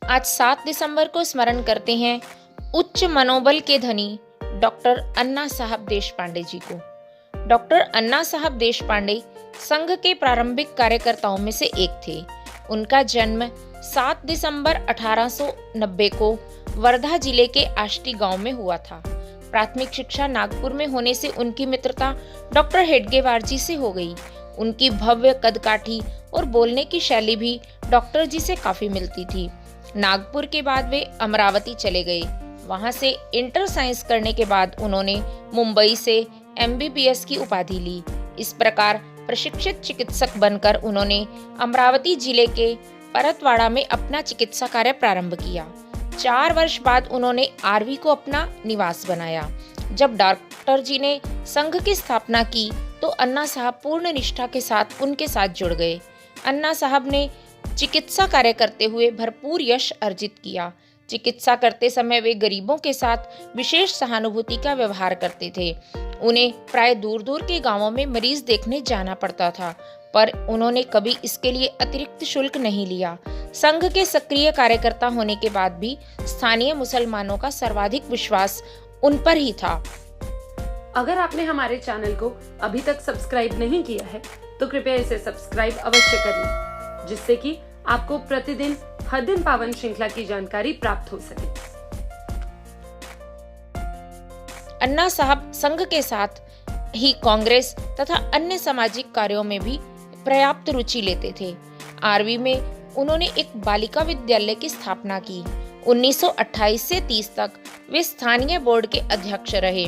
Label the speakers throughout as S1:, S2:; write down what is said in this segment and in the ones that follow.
S1: आज 7 दिसंबर को स्मरण करते हैं उच्च मनोबल के धनी डॉक्टर अन्ना साहब देशपांडे जी को। डॉक्टर अन्ना साहब देशपांडे संघ के प्रारंभिक कार्यकर्ताओं में से एक थे। उनका जन्म 7 दिसंबर 1890 को वर्धा जिले के आष्टी गांव में हुआ था। प्राथमिक शिक्षा नागपुर में होने से उनकी मित्रता डॉक्टर हेडगेवार जी से हो गई। उनकी भव्य कदकाठी और बोलने की शैली भी डॉक्टर जी से काफी मिलती थी। नागपुर के बाद वे अमरावती चले गए। वहां से इंटर साइंस करने के बाद उन्होंने मुंबई से MBBS की उपाधि ली। इस प्रकार प्रशिक्षित चिकित्सक बनकर उन्होंने अमरावती जिले के परतवाड़ा में अपना चिकित्सा कार्य प्रारंभ किया। 4 वर्ष बाद उन्होंने आरवी को अपना निवास बनाया। जब डॉक्टर जी ने संघ की स्थापना की तो अन्ना साहब पूर्ण निष्ठा के साथ उनके साथ जुड़ गए। अन्ना साहब ने चिकित्सा कार्य करते हुए भरपूर यश अर्जित किया। चिकित्सा करते समय वे गरीबों के साथ विशेष सहानुभूति का व्यवहार करते थे। उन्हें प्राय दूर दूर के गांवों में मरीज देखने जाना पड़ता था, पर उन्होंने कभी इसके लिए अतिरिक्त शुल्क नहीं लिया। संघ के सक्रिय कार्यकर्ता होने के बाद भी स्थानीय मुसलमानों का सर्वाधिक विश्वास उन पर ही था।
S2: अगर आपने हमारे चैनल को अभी तक सब्सक्राइब नहीं किया है तो कृपया इसे सब्सक्राइब अवश्य कर लें, जिससे कि आपको प्रतिदिन हर दिन पावन श्रृंखला की जानकारी प्राप्त हो सके।
S1: अन्ना साहब संघ के साथ ही कांग्रेस तथा अन्य सामाजिक कार्यों में भी पर्याप्त रुचि लेते थे। आरवी में उन्होंने एक बालिका विद्यालय की स्थापना की। 1928 से 30 तक वे स्थानीय बोर्ड के अध्यक्ष रहे।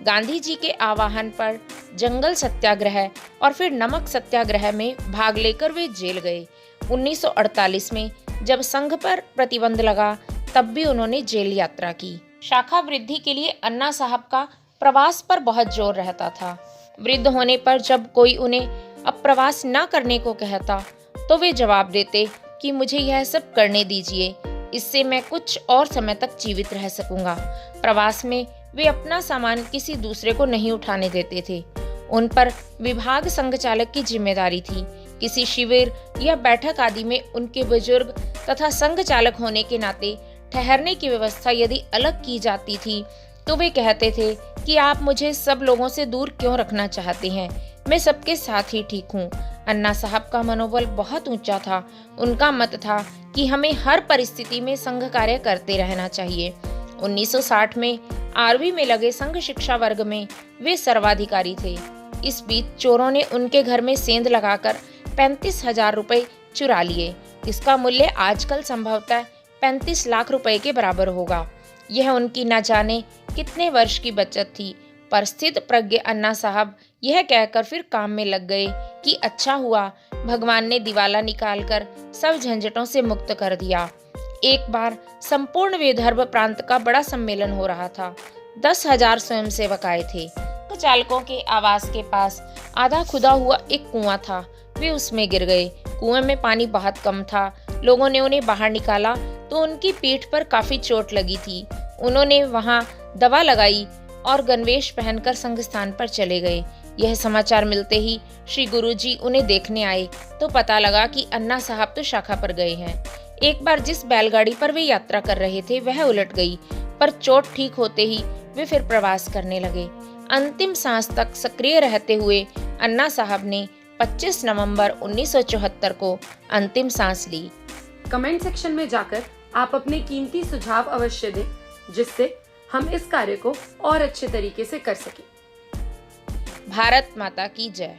S1: गांधी जी के आह्वान पर जंगल सत्याग्रह और फिर नमक सत्याग्रह में भाग लेकर वे जेल गए। 1948 में जब संघ पर प्रतिबंध लगा तब भी उन्होंने जेल यात्रा की। शाखा वृद्धि के लिए अन्ना साहब का प्रवास पर बहुत जोर रहता था। वृद्ध होने पर जब कोई उन्हें अब प्रवास न करने को कहता तो वे जवाब देते कि मुझे यह सब करने दीजिए, इससे मैं कुछ और समय तक जीवित रह सकूंगा। प्रवास में वे अपना सामान किसी दूसरे को नहीं उठाने देते थे। उन पर विभाग संघ चालक की जिम्मेदारी थी। किसी शिविर या बैठक आदि में उनके बुजुर्ग तथा संघ चालक होने के नाते ठहरने की व्यवस्था यदि अलग की जाती थी तो वे कहते थे कि आप मुझे सब लोगों से दूर क्यों रखना चाहते हैं, मैं सबके साथ ही ठीक हूँ। अन्ना साहब का मनोबल बहुत ऊंचा था। उनका मत था कि हमें हर परिस्थिति में संघ कार्य करते रहना चाहिए। 1960 में आरवी में लगे संघ शिक्षा वर्ग में वे सर्वाधिकारी थे। इस बीच चोरों ने उनके घर में सेंध लगाकर 35,000 रुपए चुरा लिए। इसका मूल्य आजकल संभवतः 35 लाख रुपए के बराबर होगा। यह उनकी न जाने कितने वर्ष की बचत थी, पर स्थित प्रज्ञ अन्ना साहब यह कहकर फिर काम में लग गए कि अच्छा हुआ भगवान ने दिवाला निकालकर सब झंझटों से मुक्त कर दिया। एक बार संपूर्ण विदर्भ प्रांत का बड़ा सम्मेलन हो रहा था। 10,000 स्वयंसेवक आए थे। चालकों के आवास के पास आधा खुदा हुआ एक कुआं था। वे उसमें गिर गए। कुएं में पानी बहुत कम था। लोगों ने उन्हें बाहर निकाला तो उनकी पीठ पर काफी चोट लगी थी। उन्होंने वहां दवा लगाई और गणवेश पहनकर संघ स्थान पर चले गए। यह समाचार मिलते ही श्री गुरुजी उन्हें देखने आए तो पता लगा कि अन्ना साहब तो शाखा पर गए हैं। एक बार जिस बैलगाड़ी पर वे यात्रा कर रहे थे वह उलट गई, पर चोट ठीक होते ही वे फिर प्रवास करने लगे। अंतिम सांस तक सक्रिय रहते हुए अन्ना साहब ने 25 नवंबर 1974 को अंतिम सांस ली।
S2: कमेंट सेक्शन में जाकर आप अपने कीमती सुझाव अवश्य दें, जिससे हम इस कार्य को और अच्छे तरीके से कर सकें।
S1: भारत माता की जय।